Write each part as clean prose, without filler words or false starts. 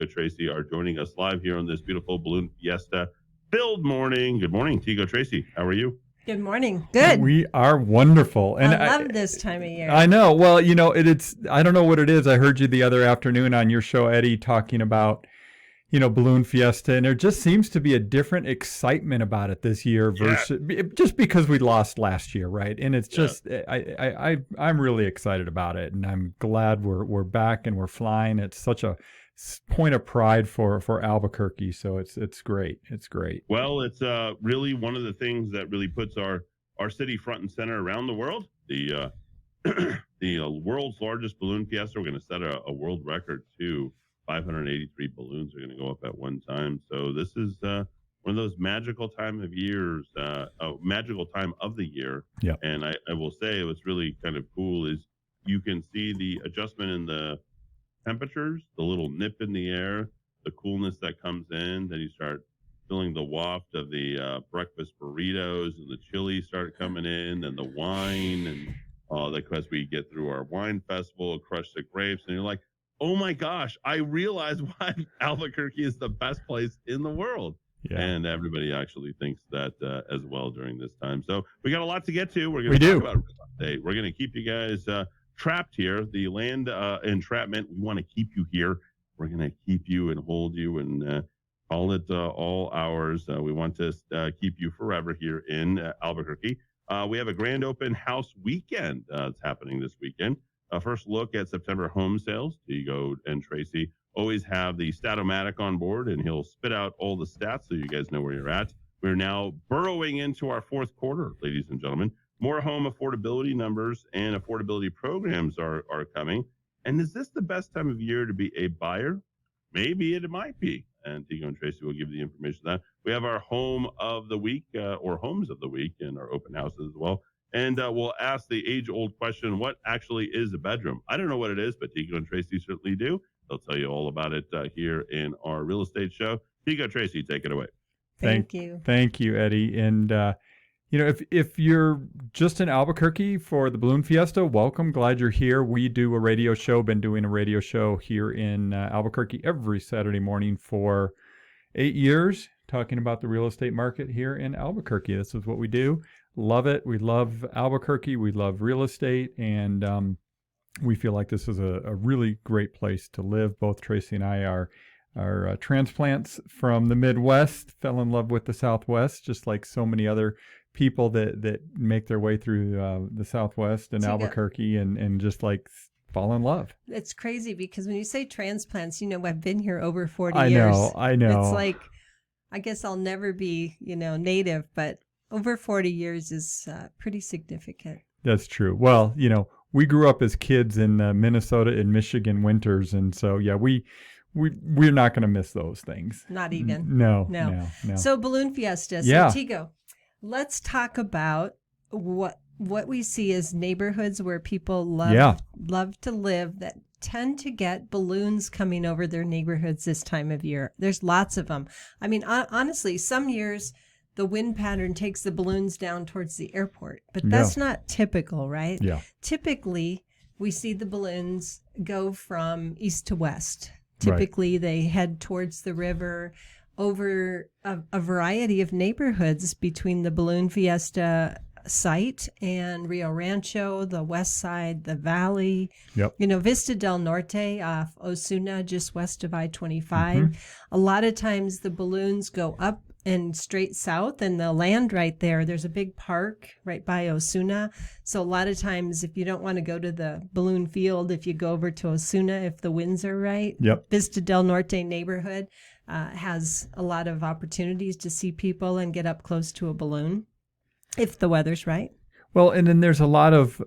Tracy are joining us live here on this beautiful Balloon Fiesta filled morning. Good morning, Tego, Tracy. How are you? Good morning. Good. We are wonderful. And I love this time of year. I know. Well, it's I don't know what it is. I heard you the other afternoon on your show, Eddie, talking about, Balloon Fiesta, and there just seems to be a different excitement about it this year versus just because we lost last year, right? And it's just I'm really excited about it, and I'm glad we're back and we're flying. It's such a point of pride for Albuquerque, so it's great. It's great. Well, it's really one of the things that really puts our city front and center around the world. The the world's largest balloon fiesta. We're going to set a world record too. 583 balloons are going to go up at one time. So this is one of those magical time of the year. Yeah. And I will say what's really kind of cool is you can see the adjustment in the temperatures, the little nip in the air, the coolness that comes in. Then you start feeling the waft of the breakfast burritos, and the chili start coming in, and the wine, and as we get through our wine festival, crush the grapes, and you're like, oh my gosh, I realize why Albuquerque is the best place in the world. Yeah. And everybody actually thinks that as well during this time. So we got a lot to get to. We're going to talk about real estate. We're going to keep you guys trapped here. The land entrapment, we want to keep you here. We're going to keep you and hold you and call it all ours. We want to keep you forever here in Albuquerque. We have a grand open house weekend that's happening this weekend. First look at September home sales. Tego and Tracy always have the Statomatic on board, and he'll spit out all the stats so you guys know where you're at. We're now burrowing into our fourth quarter, ladies and gentlemen. More home affordability numbers and affordability programs are coming. And is this the best time of year to be a buyer? Maybe it might be. And Tego and Tracy will give you the information on that. We have our home of the week or homes of the week in our open houses as well. And we'll ask the age-old question, what actually is a bedroom? I don't know what it is, but Tego and Tracy certainly do. They'll tell you all about it here in our real estate show. Tego, Tracy, take it away. Thank you. Thank you, Eddie. And, if you're just in Albuquerque for the Balloon Fiesta, welcome. Glad you're here. We do a radio show, been doing a radio show here in Albuquerque every Saturday morning for 8 years, talking about the real estate market here in Albuquerque. This is what we do. Love it. We love Albuquerque. We love real estate. And we feel like this is a really great place to live. Both Tracy and I are transplants from the Midwest, fell in love with the Southwest, just like so many other people that make their way through the Southwest and Albuquerque and just like fall in love. It's crazy because when you say transplants, I've been here over 40 years. I know. It's like, I guess I'll never be, native, but over 40 years is pretty significant. That's true. Well, we grew up as kids in Minnesota and Michigan winters. And so, we're not going to miss those things. Not even. No. So Balloon Fiesta. So Tego, let's talk about what we see as neighborhoods where people love to live that tend to get balloons coming over their neighborhoods this time of year. There's lots of them. I mean, honestly, some years the wind pattern takes the balloons down towards the airport, but that's not typical, right? Yeah. Typically, we see the balloons go from east to west. Typically, they head towards the river over a variety of neighborhoods between the Balloon Fiesta site and Rio Rancho, the west side, the valley. Yep. Vista del Norte off Osuna, just west of I-25. Mm-hmm. A lot of times the balloons go up and straight south, and the land right there, there's a big park right by Osuna. So a lot of times if you don't want to go to the balloon field, if you go over to Osuna, if the winds are right, Vista del Norte neighborhood has a lot of opportunities to see people and get up close to a balloon if the weather's right. Well, and then there's a lot of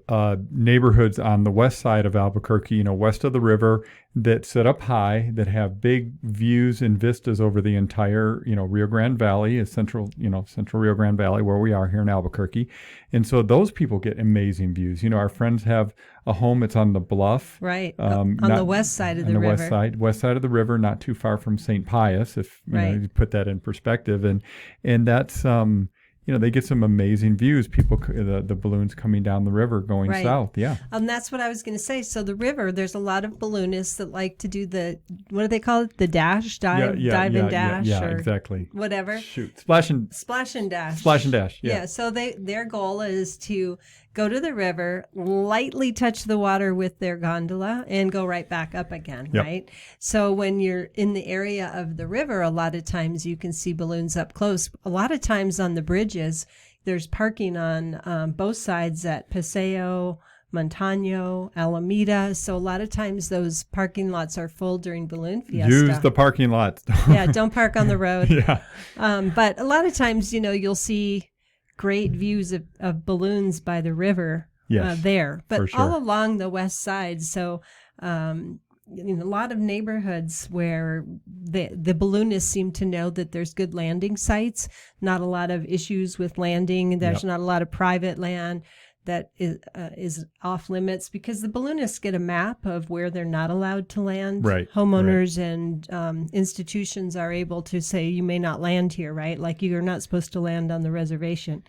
neighborhoods on the west side of Albuquerque, west of the river, that sit up high, that have big views and vistas over the entire, Rio Grande Valley, central Rio Grande Valley, where we are here in Albuquerque. And so those people get amazing views. Our friends have a home that's on the bluff. Right, on the west side of the river. West side of the river, not too far from St. Pius, if you put that in perspective. And that's... they get some amazing views. People, the balloons coming down the river going Right. south. Yeah. That's what I was going to say. So the river, there's a lot of balloonists that like to do what do they call it? The dash, dive and dash, Yeah, or exactly. whatever. Shoot, splash and dash. Splash and dash. Yeah. Yeah. So their goal is to go to the river, lightly touch the water with their gondola, and go right back up again, Yep. right? So when you're in the area of the river, a lot of times you can see balloons up close. A lot of times on the bridges, there's parking on both sides at Paseo, Montano, Alameda. So a lot of times those parking lots are full during Balloon Fiesta. Use the parking lots. Yeah, don't park on the road. Yeah. But a lot of times, you'll see great views of balloons by the river Yes, there, but for sure. all along the west side. So a lot of neighborhoods where the balloonists seem to know that there's good landing sites, not a lot of issues with landing. There's not a lot of private land that is off limits, because the balloonists get a map of where they're not allowed to land. Right. Homeowners and institutions are able to say, you may not land here, right? Like, you're not supposed to land on the reservation.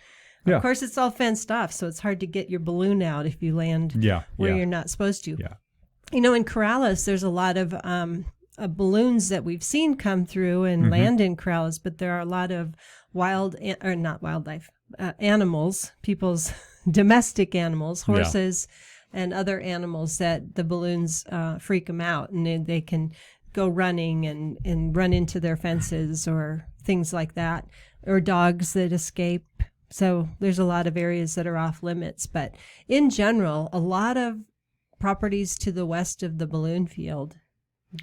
Yeah. Of course, it's all fenced off, so it's hard to get your balloon out if you land where you're not supposed to. Yeah. In Corrales, there's a lot of balloons that we've seen come through and land in Corrales, but there are a lot of animals, people's domestic animals, horses and other animals, that the balloons freak them out, and they can go running and run into their fences or things like that, or dogs that escape. So there's a lot of areas that are off limits, but in general, a lot of properties to the west of the balloon field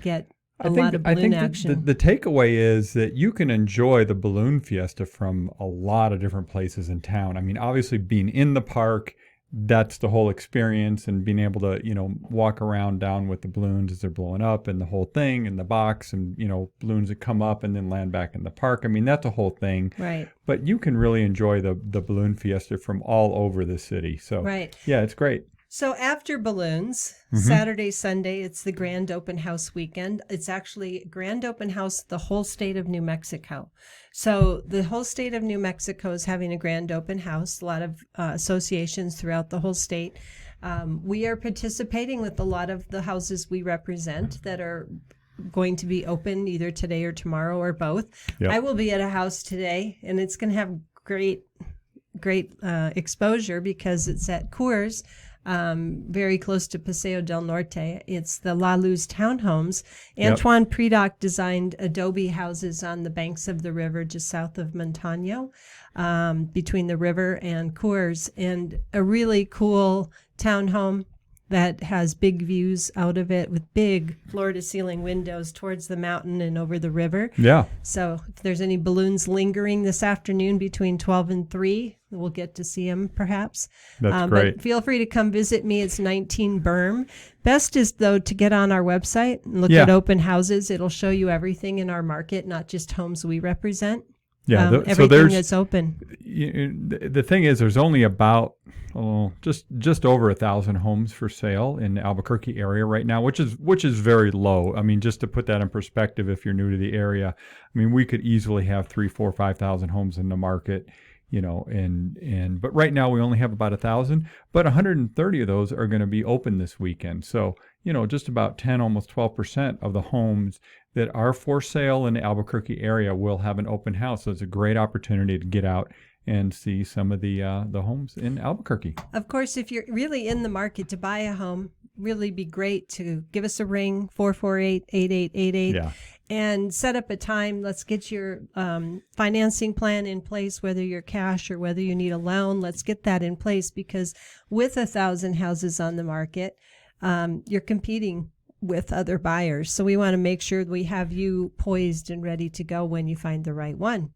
get a lot of balloon action. The takeaway is that you can enjoy the Balloon Fiesta from a lot of different places in town. I mean, obviously being in the park, that's the whole experience, and being able to, walk around down with the balloons as they're blowing up, and the whole thing, and the box, and, balloons that come up and then land back in the park. I mean, that's a whole thing. Right. But you can really enjoy the Balloon Fiesta from all over the city. So, yeah, it's great. So after balloons, Saturday, Sunday, it's the Grand Open House weekend. It's actually Grand Open House, the whole state of New Mexico. So the whole state of New Mexico is having a Grand Open House, a lot of associations throughout the whole state. We are participating with a lot of the houses we represent that are going to be open either today or tomorrow, or both. Yep. I will be at a house today, and it's going to have great exposure because it's at Coors, very close to Paseo del Norte. It's the La Luz townhomes. Antoine Predock designed adobe houses on the banks of the river just south of Montano, between the river and Coors, and a really cool townhome that has big views out of it with big floor-to-ceiling windows towards the mountain and over the river. Yeah. So if there's any balloons lingering this afternoon between 12 and 3, we'll get to see them perhaps. That's great. But feel free to come visit me. It's 19 Berm. Best is, though, to get on our website and look at open houses. It'll show you everything in our market, not just homes we represent. Yeah, everything that's open. The thing is, there's only about just over 1,000 homes for sale in the Albuquerque area right now, which is very low. I mean, just to put that in perspective, if you're new to the area, I mean, we could easily have 3,000, 4,000, 5,000 homes in the market, but right now we only have about 1,000, but 130 of those are going to be open this weekend. So, just about 10, almost 12% of the homes that are for sale in the Albuquerque area will have an open house. So it's a great opportunity to get out and see some of the homes in Albuquerque. Of course, if you're really in the market to buy a home, really be great to give us a ring, 448-8888, and set up a time. Let's get your financing plan in place, whether you're cash or whether you need a loan. Let's get that in place, because with 1,000 houses on the market, you're competing with other buyers. So we want to make sure we have you poised and ready to go when you find the right one.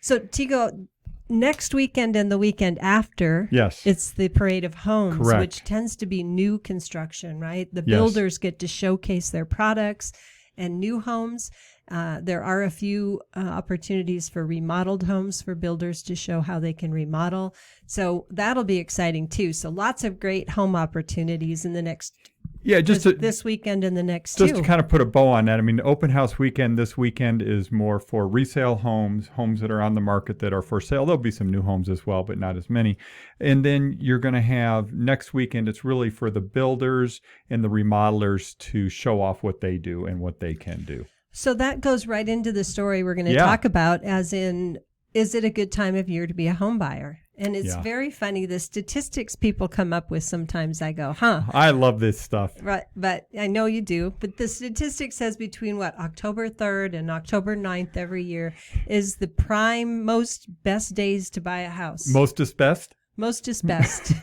So Tego, next weekend and the weekend after, it's the Parade of Homes, which tends to be new construction, right? The builders get to showcase their products and new homes. There are a few opportunities for remodeled homes for builders to show how they can remodel. So that'll be exciting too. So lots of great home opportunities in the next Yeah, this weekend and the next just two. to kind of put a bow on that. I mean, the open house weekend this weekend is more for resale homes that are on the market that are for sale. There'll be some new homes as well, but not as many. And then you're going to have next weekend, it's really for the builders and the remodelers to show off what they do and what they can do. So that goes right into the story we're going to talk about, as in, is it a good time of year to be a home buyer? And it's very funny. The statistics people come up with, sometimes I go, I love this stuff. Right, but I know you do. But the statistic says between October 3rd and October 9th every year is the prime, best days to buy a house. Most is best? Most is best.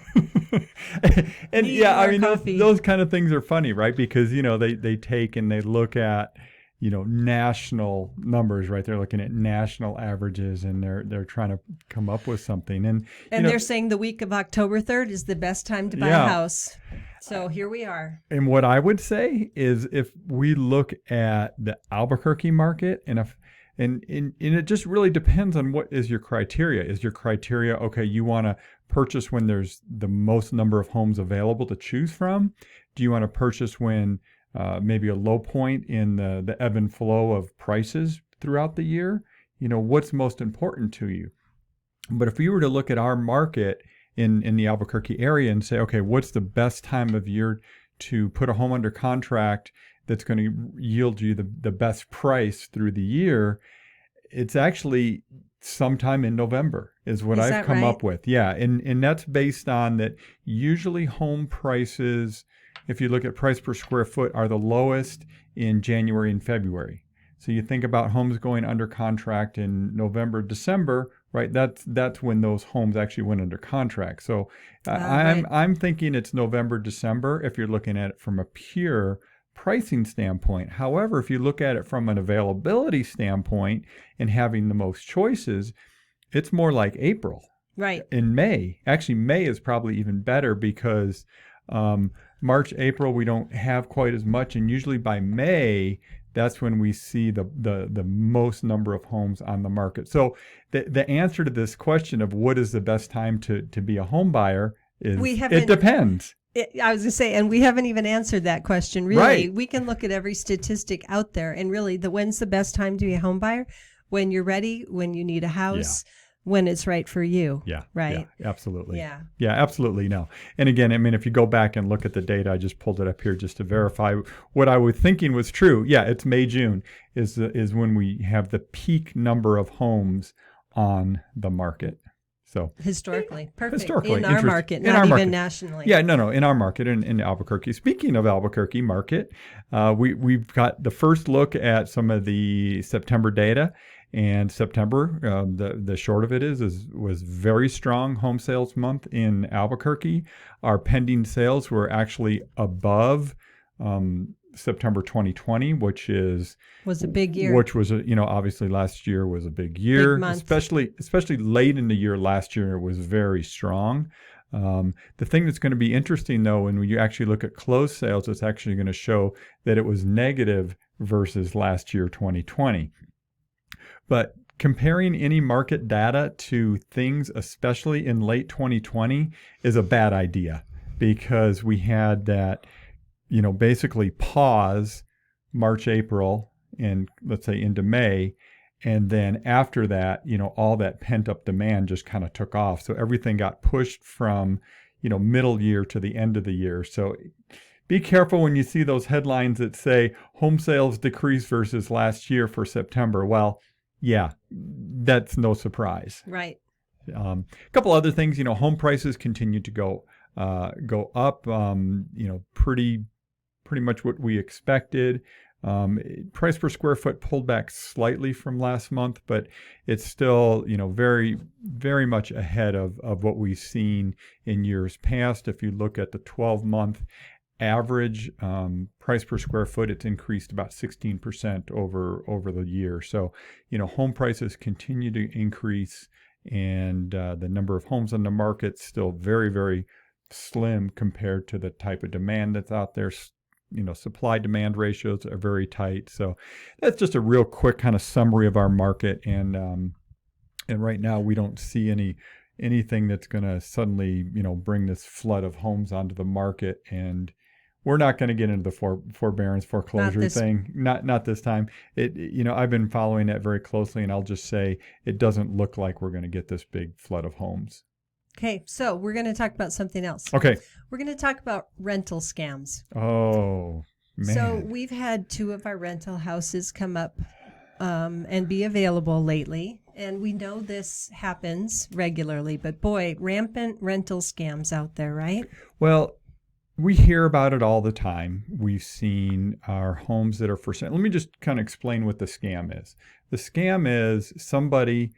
And I mean, those kind of things are funny, right? Because, they take and they look at, national numbers, right? They're looking at national averages, and they're trying to come up with something. And they're saying the week of October 3rd is the best time to buy a house. So here we are. And what I would say is, if we look at the Albuquerque market, and it just really depends on what is your criteria. Is your criteria, okay, you want to purchase when there's the most number of homes available to choose from? Do you want to purchase when maybe a low point in the ebb and flow of prices throughout the year? What's most important to you? But if we were to look at our market in the Albuquerque area and say, okay, what's the best time of year to put a home under contract that's going to yield you the best price through the year, it's actually sometime in November is what I've come up with. Yeah, and that's based on that usually home prices, if you look at price per square foot, are the lowest in January and February. So you think about homes going under contract in November, December, right? That's when those homes actually went under contract. So I'm thinking it's November, December if you're looking at it from a pure pricing standpoint. However, if you look at it from an availability standpoint and having the most choices, it's more like April. Right. In May. Actually, May is probably even better because March, April, we don't have quite as much. And usually by May, that's when we see the most number of homes on the market. So the answer to this question of what is the best time to be a home buyer is it depends. I was going to say, and we haven't even answered that question, really. Right. We can look at every statistic out there, and really, when's the best time to be a home buyer? When you're ready, when you need a house, when it's right for you. Yeah. Right. Yeah, absolutely. Yeah. Yeah, absolutely. No. And again, I mean, if you go back and look at the data, I just pulled it up here just to verify what I was thinking was true. Yeah, it's May, June is when we have the peak number of homes on the market. So historically, perfect. Historically, in our market, not even nationally. Yeah, no, in our market, in Albuquerque. Speaking of Albuquerque market, we've got the first look at some of the September data. And September, the short of it was very strong home sales month in Albuquerque. Our pending sales were actually above September 2020, which was a big year. Which was obviously last year was a big year, especially late in the year last year. It was very strong. The thing that's going to be interesting though, when you actually look at closed sales, it's actually going to show that it was negative versus last year 2020. But comparing any market data to things, especially in late 2020, is a bad idea because we had that, basically pause March, April, and let's say into May. And then after that, all that pent up demand just kind of took off. So everything got pushed from, middle year to the end of the year. So be careful when you see those headlines that say home sales decreased versus last year for September. Well, yeah, that's no surprise. Right. A couple other things, home prices continue to go up. Pretty much what we expected. Price per square foot pulled back slightly from last month, but it's still, very, very much ahead of what we've seen in years past. If you look at the 12-month average price per square foot, it's increased about 16% over the year. So, home prices continue to increase, and the number of homes on the market still very, very slim compared to the type of demand that's out there. Supply demand ratios are very tight. So that's just a real quick kind of summary of our market. And right now we don't see anything that's going to suddenly, bring this flood of homes onto the market. And we're not going to get into the forbearance foreclosure thing. Not this time. I've been following it very closely, and I'll just say it doesn't look like we're going to get this big flood of homes. Okay, so we're going to talk about something else. Okay. We're going to talk about rental scams. Oh, man. So we've had 2 of our rental houses come up and be available lately. And we know this happens regularly, but boy, rampant rental scams out there, right? Well, we hear about it all the time. We've seen our homes that are for sale. Let me just kind of explain what the scam is. The scam is somebody,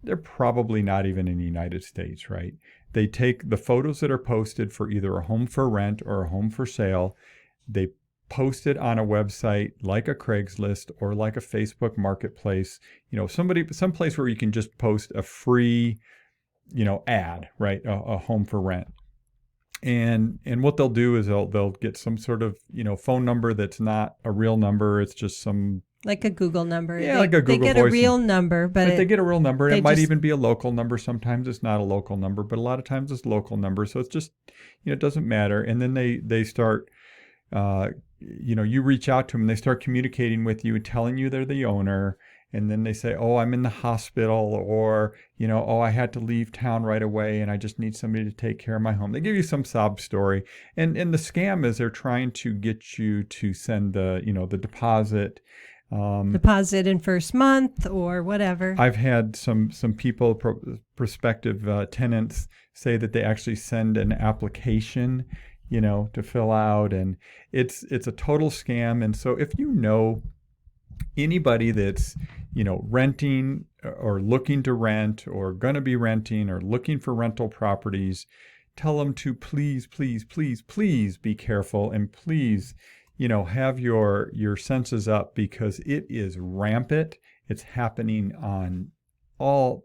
they're probably not even in the United States, right? They take the photos that are posted for either a home for rent or a home for sale. They post it on a website like a Craigslist or like a Facebook marketplace, someplace where you can just post a free, ad, right? A home for rent. And what they'll do is they'll get some sort of, phone number that's not a real number. It's just some, like a Google number. Yeah, like a Google They get a real number, but they get a real number. And it might even be a local number. Sometimes it's not a local number, but a lot of times it's a local number. So it's just, it doesn't matter. And then they start, you reach out to them, they start communicating with you and telling you they're the owner. And then they say, oh, I'm in the hospital, or, oh, I had to leave town right away and I just need somebody to take care of my home. They give you some sob story. And the scam is they're trying to get you to send the deposit. Deposit in first month or whatever. I've had some people, prospective tenants, say that they actually send an application, to fill out, and it's a total scam. And so if anybody that's, renting or looking to rent or going to be renting or looking for rental properties, tell them to please, please, please, please be careful, and please, have your senses up, because it is rampant. It's happening on all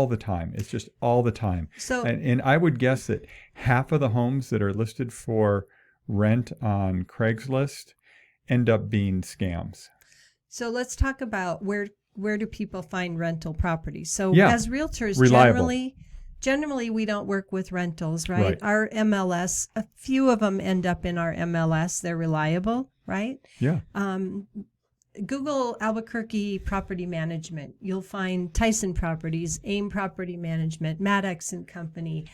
the time. It's just all the time. So, and I would guess that half of the homes that are listed for rent on Craigslist end up being scams. So let's talk about where do people find rental properties. So as realtors, generally we don't work with rentals, right? Our MLS, a few of them end up in our MLS. They're reliable, right? Yeah. Google Albuquerque Property Management. You'll find Tyson Properties, AIM Property Management, Maddox and Company,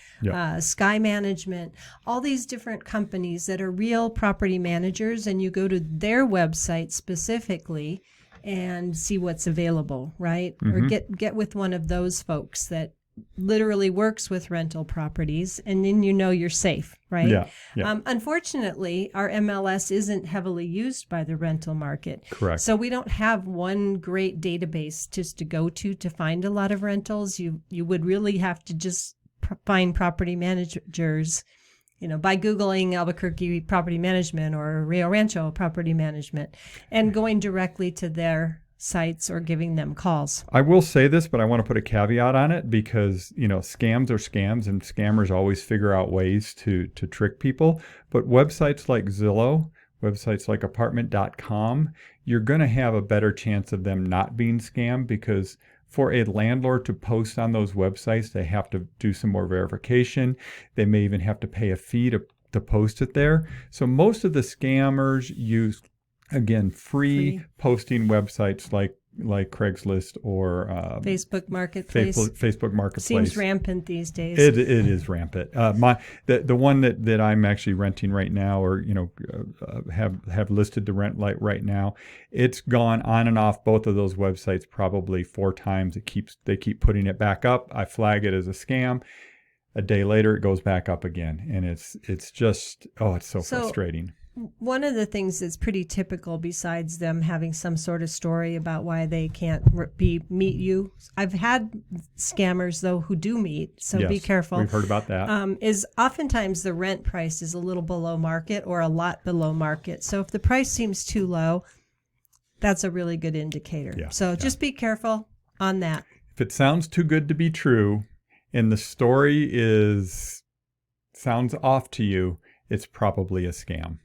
Sky Management, all these different companies that are real property managers, and you go to their website specifically and see what's available, right? Mm-hmm. Or get with one of those folks that literally works with rental properties, and then you're safe, right? Yeah. Unfortunately, our MLS isn't heavily used by the rental market. Correct. So we don't have one great database just to go to find a lot of rentals. You would really have to just find property managers, by Googling Albuquerque Property Management or Rio Rancho Property Management and going directly to their sites or giving them calls. I will say this, but I want to put a caveat on it, because, scams are scams and scammers always figure out ways to trick people. But websites like Zillow, websites like apartment.com, you're going to have a better chance of them not being scammed, because for a landlord to post on those websites, they have to do some more verification. They may even have to pay a fee to post it there. So most of the scammers use, again, free posting websites like Craigslist or Facebook Marketplace. Facebook Marketplace seems rampant these days. It is rampant. The one that I'm actually renting right now, or have listed to rent right now, it's gone on and off both of those websites probably 4 times. They keep putting it back up. I flag it as a scam. A day later, it goes back up again, and it's just it's so frustrating. One of the things that's pretty typical, besides them having some sort of story about why they can't meet you, I've had scammers though who do meet, so yes, be careful. We've heard about that. Is oftentimes the rent price is a little below market or a lot below market. So if the price seems too low, that's a really good indicator. Yeah, so just be careful on that. If it sounds too good to be true, and the story sounds off to you, it's probably a scam.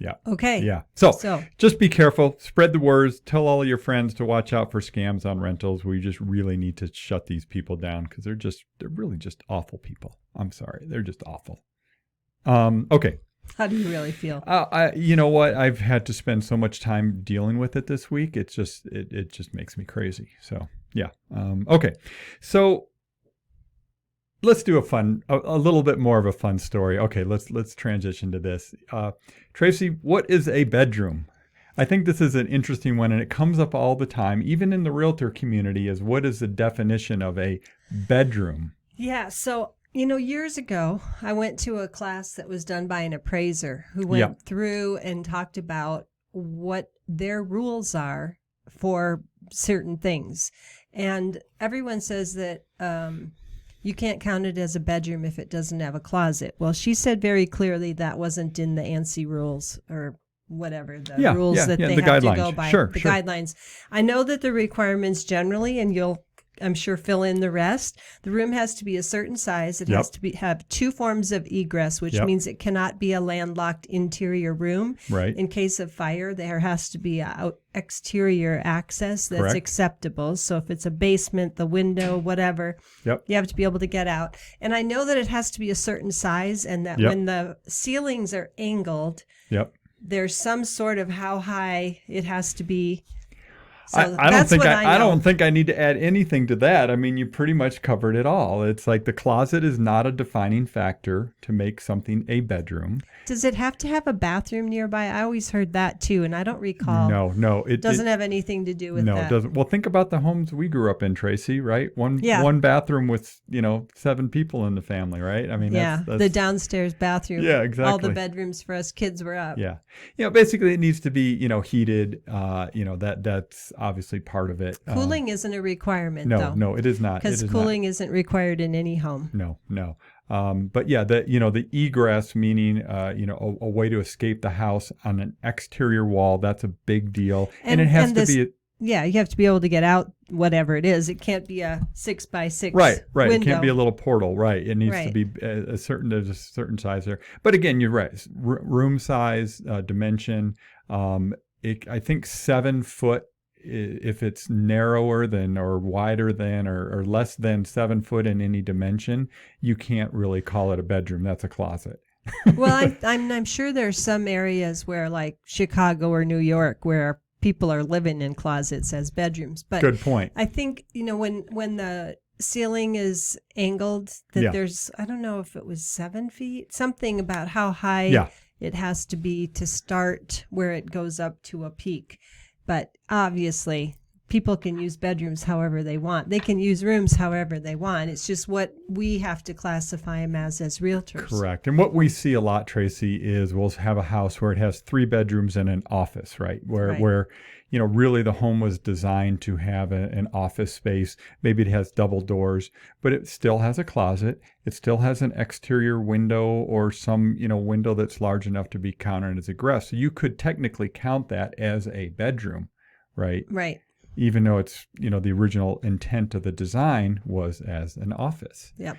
Yeah. Okay. Yeah. So just be careful. Spread the words. Tell all of your friends to watch out for scams on rentals. We just really need to shut these people down, because they're really just awful people. I'm sorry. They're just awful. Okay. How do you really feel? You know what? I've had to spend so much time dealing with it this week. It's just it just makes me crazy. So yeah. Okay. So let's do a little bit more of a fun story. Okay. Let's transition to this. Tracy, what is a bedroom? I think this is an interesting one, and it comes up all the time, even in the realtor community. Is what is the definition of a bedroom? Yeah. So, years ago, I went to a class that was done by an appraiser who went through and talked about what their rules are for certain things. And everyone says that you can't count it as a bedroom if it doesn't have a closet. Well, she said very clearly that wasn't in the ANSI rules or whatever, the rules that they have to go by. The guidelines. I know that the requirements generally, and you'll I'm sure fill in the rest. The room has to be a certain size. It has to have 2 forms of egress, which means it cannot be a landlocked interior room. Right. In case of fire, there has to be exterior access that's acceptable. So if it's a basement, the window, whatever, you have to be able to get out. And I know that it has to be a certain size, and that when the ceilings are angled, there's some sort of how high it has to be. So I don't think I need to add anything to that. I mean, you pretty much covered it all. It's like the closet is not a defining factor to make something a bedroom. Does it have to have a bathroom nearby? I always heard that too, and I don't recall. No, it doesn't have anything to do with that. No, it doesn't. Well, think about the homes we grew up in, Tracy. Right? One bathroom with 7 people in the family. Right? I mean, that's the downstairs bathroom. Yeah, exactly. All the bedrooms for us kids were up. Yeah, basically it needs to be heated. That's obviously part of it. Cooling isn't a requirement, though. No, it is not. Because cooling isn't required in any home. No. But yeah, the egress, meaning a way to escape the house on an exterior wall. That's a big deal, and it has to be. You have to be able to get out, whatever it is. It can't be a 6x6 right. window. It can't be a little portal, right? It needs to be there's a certain size there. But again, you're right. Room size, dimension. I think 7 foot. If it's narrower than or wider than or less than 7 foot in any dimension, you can't really call it a bedroom. That's a closet. Well, I'm sure there's some areas where, like Chicago or New York, where people are living in closets as bedrooms. But good point. I think when the ceiling is angled, that there's, I don't know if it was 7 feet, something about how high it has to be to start where it goes up to a peak. But obviously, people can use bedrooms however they want. They can use rooms however they want. It's just what we have to classify them as realtors. Correct. And what we see a lot, Tracy, is we'll have a house where it has 3 bedrooms and an office, right? Where really the home was designed to have an office space. Maybe it has double doors, but it still has a closet. It still has an exterior window or some, window that's large enough to be counted as egress. So you could technically count that as a bedroom, right? Right. Even though it's, the original intent of the design was as an office. Yep.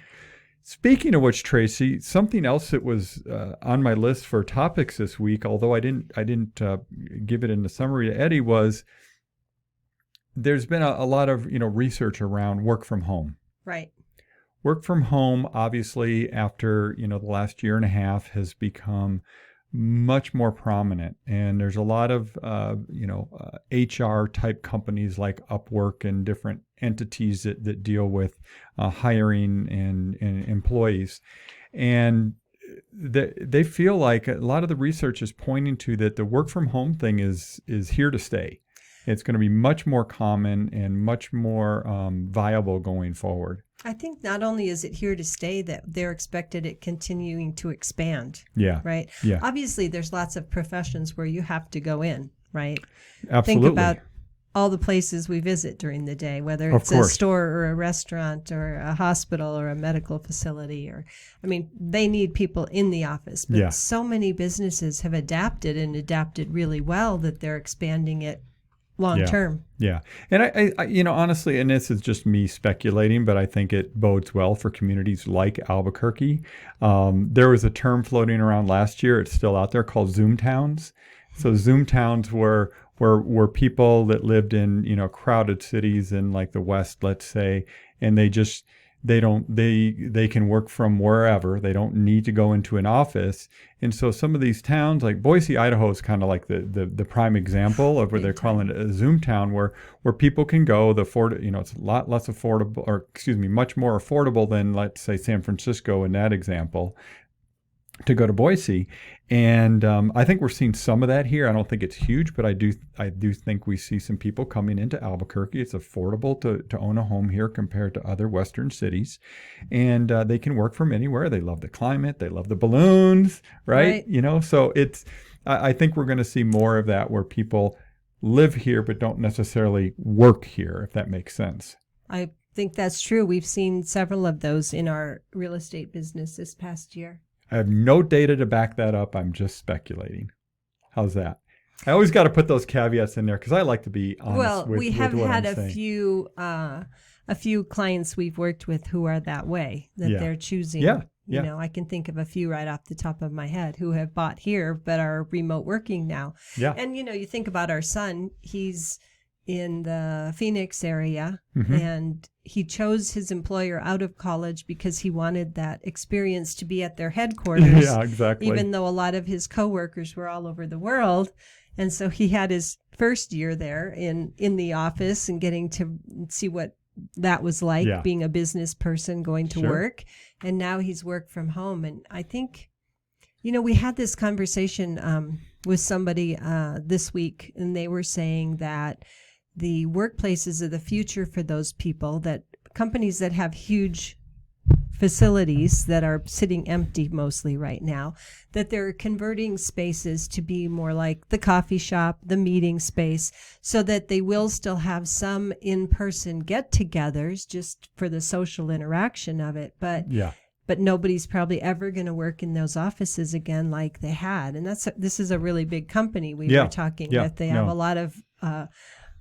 Speaking of which, Tracy, something else that was on my list for topics this week, although I didn't give it in the summary to Eddie, was there's been a lot of research around work from home. Right. Work from home, obviously, after the last year and a half, has become much more prominent, and there's a lot of HR type companies like Upwork and different entities that deal with hiring and employees, and they feel like a lot of the research is pointing to that the work from home thing is here to stay. It's going to be much more common and much more viable going forward. I think not only is it here to stay, that they're expected it continuing to expand. Yeah. Right? Yeah. Obviously, there's lots of professions where you have to go in, right? Absolutely. Think about all the places we visit during the day, whether it's a store or a restaurant or a hospital or a medical facility. They need people in the office. But so many businesses have adapted really well that they're expanding it long term. Yeah. And I honestly, and this is just me speculating, but I think it bodes well for communities like Albuquerque. There was a term floating around last year, it's still out there, called Zoom towns. So Zoom towns were people that lived in, crowded cities in like the West, let's say, and they they can work from wherever. They don't need to go into an office. And so some of these towns like Boise, Idaho is kind of like the prime example of where they're calling it a Zoom town where people can go. It's a lot less affordable, or excuse me, much more affordable than, let's say, San Francisco in that example, to go to Boise. And I think we're seeing some of that here. I don't think it's huge, but I do think we see some people coming into Albuquerque. It's affordable to own a home here compared to other Western cities. And they can work from anywhere. They love the climate. They love the balloons, right? So I think we're going to see more of that where people live here but don't necessarily work here, if that makes sense. I think that's true. We've seen several of those in our real estate business this past year. I have no data to back that up. I'm just speculating. How's that? I always got to put those caveats in there because I like to be honest with what I'm saying. Well, we have had a few clients we've worked with who are that way, that they're choosing. You know, I can think of a few right off the top of my head who have bought here but are remote working now. Yeah. And, you think about our son, he's in the Phoenix area, Mm-hmm. and he chose his employer out of college because he wanted that experience to be at their headquarters. Yeah, exactly. Even though a lot of his coworkers were all over the world. And so he had his first year there in the office and getting to see what that was like, being a business person going to work. And now he's worked from home. And I think, we had this conversation with somebody this week, and they were saying that the workplaces of the future for those people, that companies that have huge facilities that are sitting empty mostly right now, that they're converting spaces to be more like the coffee shop, the meeting space, so that they will still have some in-person get-togethers just for the social interaction of it. But nobody's probably ever going to work in those offices again like they had. And this is a really big company we were talking with. They have a lot of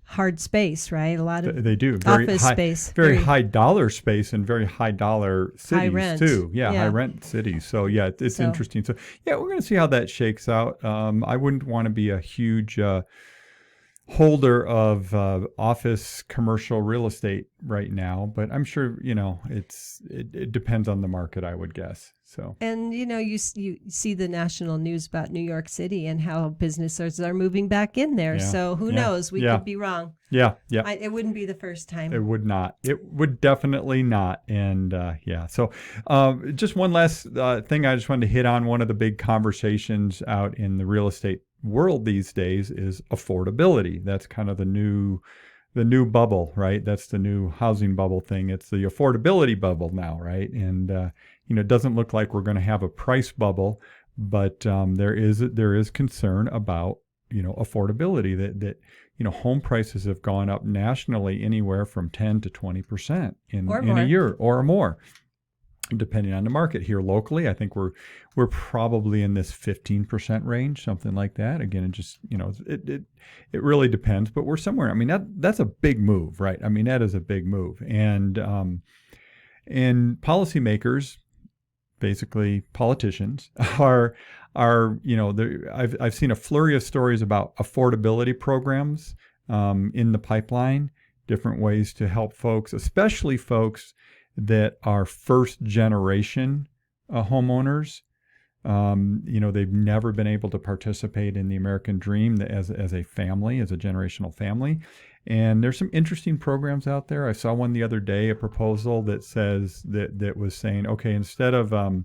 hard space, right? A lot of they do office space, very high dollar space, and very high dollar cities high rent. too. High rent cities. So it's interesting. So we're going to see how that shakes out. I wouldn't want to be a huge holder of office commercial real estate right now, but I'm sure it depends on the market, I would guess. So, and you see the national news about New York City and how businesses are moving back in there. So who knows? We could be wrong. It wouldn't be the first time. It would not. It would definitely not. And so just one last thing I just wanted to hit on. One of the big conversations out in the real estate world these days is affordability. That's kind of the new bubble, right? That's the new housing bubble thing. It's the affordability bubble now, right? And it doesn't look like we're going to have a price bubble, but there is concern about affordability, that home prices have gone up nationally anywhere from 10 to 20% in a year or more, depending on the market. Here locally, I think we're probably in this 15% range, something like that. Again, it just it really depends, but we're somewhere. I mean, that's a big move, right? I mean, that is a big move, and policymakers, basically politicians, are I've seen a flurry of stories about affordability programs in the pipeline, different ways to help folks, especially folks that are first generation homeowners. They've never been able to participate in the American dream as a family, as a generational family. And there's some interesting programs out there. I saw one the other day, a proposal that says that was saying, okay, instead of a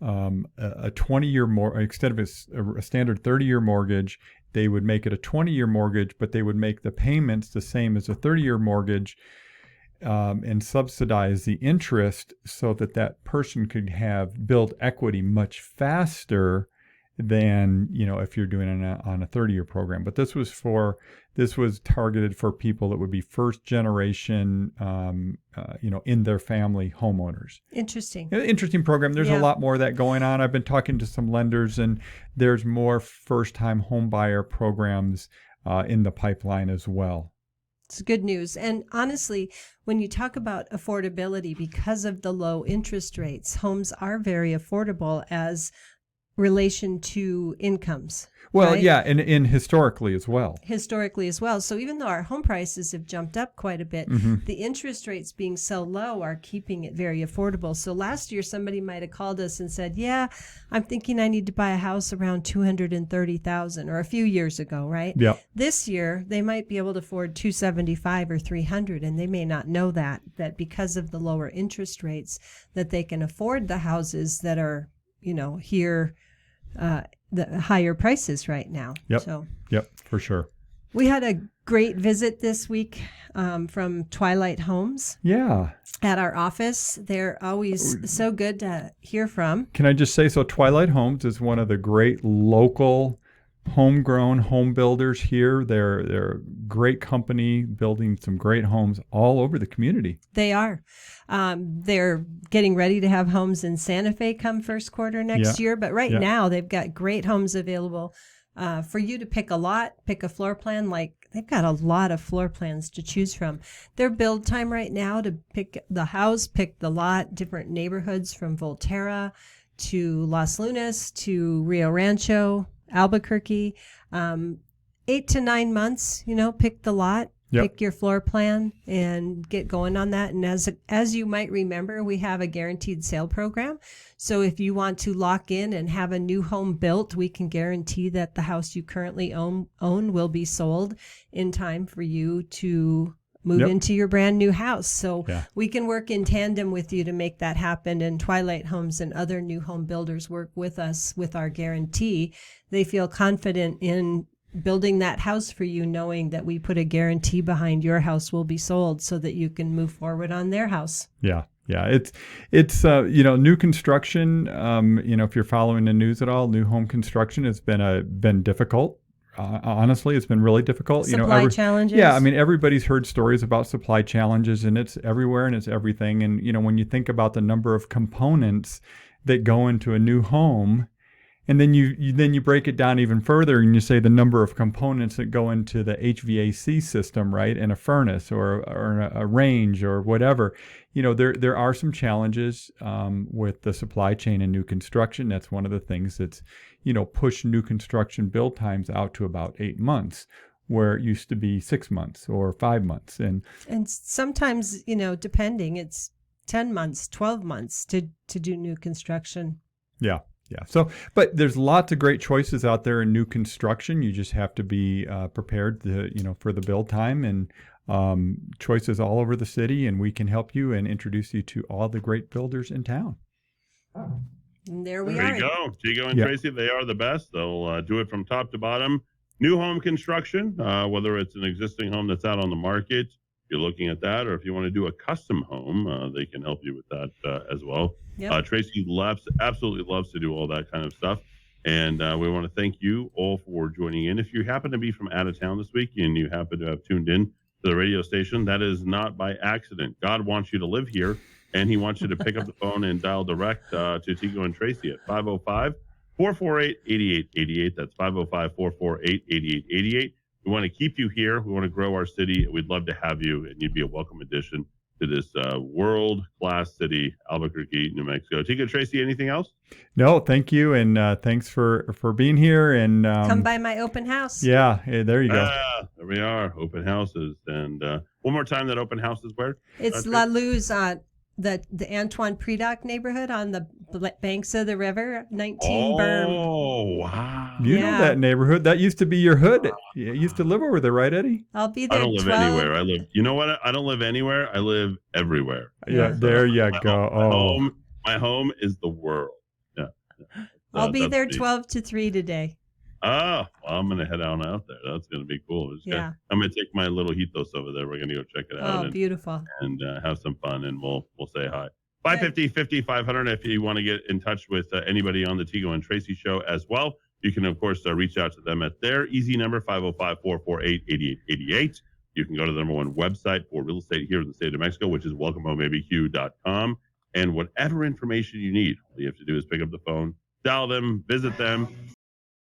20-year instead of a standard 30-year mortgage, they would make it a 20-year mortgage, but they would make the payments the same as a 30-year mortgage, and subsidize the interest so that person could build equity much faster than if you're doing it on a 30-year program. But this was targeted for people that would be first generation, in their family homeowners. Interesting program. There's a lot more of that going on. I've been talking to some lenders, and there's more first-time home buyer programs in the pipeline as well. It's good news. And honestly, when you talk about affordability, because of the low interest rates, homes are very affordable, as relation to incomes. Well, right? yeah, and historically as well. Historically as well. So even though our home prices have jumped up quite a bit, the interest rates being so low are keeping it very affordable. So last year, somebody might have called us and said, yeah, I'm thinking I need to buy a house around $230,000, or a few years ago, right? Yeah. This year, they might be able to afford $275,000 or $300,000, and they may not know that because of the lower interest rates, that they can afford the houses that are, here, the higher prices right now. Yep, for sure. We had a great visit this week from Twilight Homes. Yeah. At our office. They're always so good to hear from. Can I just say, so Twilight Homes is one of the great local homegrown home builders here. They're a great company building some great homes all over the community. They are. They're getting ready to have homes in Santa Fe come first quarter next year. But right now they've got great homes available for you to pick a floor plan. Like they've got a lot of floor plans to choose from. Their build time right now to pick the house, pick the lot, different neighborhoods from Volterra to Las Lunas to Rio Rancho, Albuquerque, 8 to 9 months, pick the lot, pick your floor plan and get going on that. And as you might remember, we have a guaranteed sale program. So if you want to lock in and have a new home built, we can guarantee that the house you currently own will be sold in time for you to move into your brand new house. So we can work in tandem with you to make that happen. And Twilight Homes and other new home builders work with us with our guarantee. They feel confident in building that house for you, knowing that we put a guarantee behind your house will be sold so that you can move forward on their house. Yeah. It's new construction. If you're following the news at all, new home construction has been difficult. Honestly, it's been really difficult. Supply challenges. Yeah, I mean, everybody's heard stories about supply challenges, and it's everywhere and it's everything. And when you think about the number of components that go into a new home, and then you break it down even further, and you say the number of components that go into the HVAC system, right, and a furnace or a range or whatever. There are some challenges with the supply chain in new construction. That's one of the things that's push new construction build times out to about 8 months, where it used to be 6 months or 5 months. And sometimes, depending, it's 10 months, 12 months to do new construction. Yeah. So, but there's lots of great choices out there in new construction. You just have to be prepared for the build time, and choices all over the city, and we can help you and introduce you to all the great builders in town. And there are. You go. Tego and Tracy, they are the best. They'll do it from top to bottom. New home construction, whether it's an existing home that's out on the market, you're looking at that, or if you want to do a custom home, they can help you with that as well. Yep. Tracy absolutely loves to do all that kind of stuff. And we want to thank you all for joining in. If you happen to be from out of town this week and you happen to have tuned in to the radio station, that is not by accident. God wants you to live here, and he wants you to pick up the phone and dial direct to Tego and Tracy at 505-448-8888. That's 505-448-8888. We want to keep you here. We want to grow our city. We'd love to have you, and you'd be a welcome addition to this world-class city, Albuquerque, New Mexico. Tego, Tracy, anything else? No, thank you, and thanks for being here. And come by my open house. Yeah, there you go. There we are, open houses. And one more time, that open house is where? It's La Luz, the Antoine Predock neighborhood on the banks of the river, 19 Berm. Oh, wow. You know that neighborhood. That used to be your hood. You used to live over there, right, Eddie? I'll be there. I don't live anywhere. You know what? I don't live anywhere. I live everywhere. Yeah, there you go. My home is the world. Yeah. I'll be there 12 to 3 today. Oh, well, I'm going to head on out there. That's going to be cool. I'm going to take my little Hitos over there. We're going to go check it out. Oh, beautiful. And have some fun, and we'll say hi. 550-500 if you want to get in touch with anybody on the Tego and Tracy show as well. You can, of course, reach out to them at their easy number, 505-448-8888. You can go to the number one website for real estate here in the state of Mexico, which is welcomehomeabq.com. And whatever information you need, all you have to do is pick up the phone, dial them, visit them,